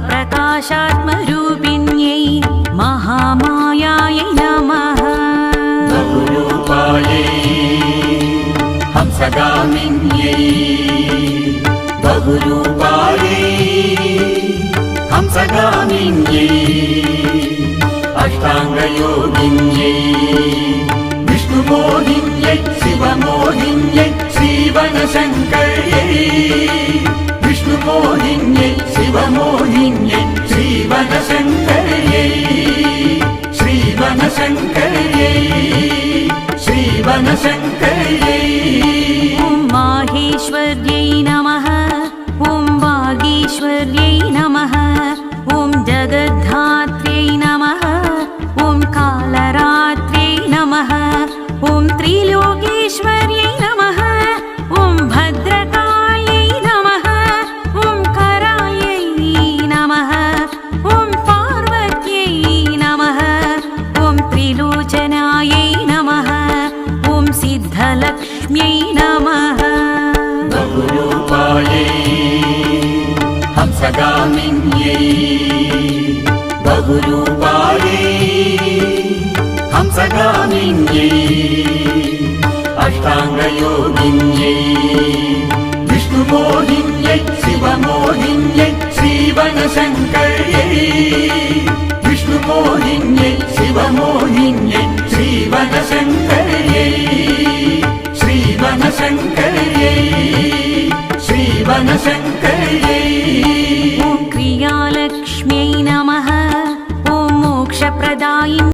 प्रकाशात्मरूपिण्यै महामायायै नमः। बहुरूपायै हंसगामिन्यै बहुरूपायै हंसगामिन्यै अष्टाङ्गयोगिन्यै विष्णुमोहिन्यै शिवमोहिन्यै श्रीवनशङ्कर्यै विष्णुमोहिन्यै शिवमोहिन्यै श्रीवनशङ्कर्यै श्रीवनशङ्कर्यै श्रीवनशङ्कर्यै। ॐ माहेश्वर्यै नमः। ॐ वागीश्वर्यै नमः। ॐ जगद्धात्र्यै नमः। ॐ कालरात्र्यै नमः। ॐ त्रिलोकेश्वर्यै नमः। ॐ भद्रकाल्यै नमः। ॐ कराल्यै नमः। ॐ पार्वत्यै नमः। ॐ त्रिलोचनायै नमः। ॐ सिद्धलक्ष्म्यै नमः। बहुरूपायै हंसगामिन्यै बहुरूपायै हंसगामिन्यै अष्टाङ्गयोगिन्यै विष्णुमोहिन्यै शिवमोहिन्यै श्रीवनशङ्कर्यै विष्णुमोहिन्यै शिवमोहिन्यै श्रीवनशङ्कर्यै श्रीवनशङ्कर्यै श्रीवनशङ्कर्यै। ॐ क्रियालक्ष्म्यै नमः। ॐ मोक्षप्रदायिन्यै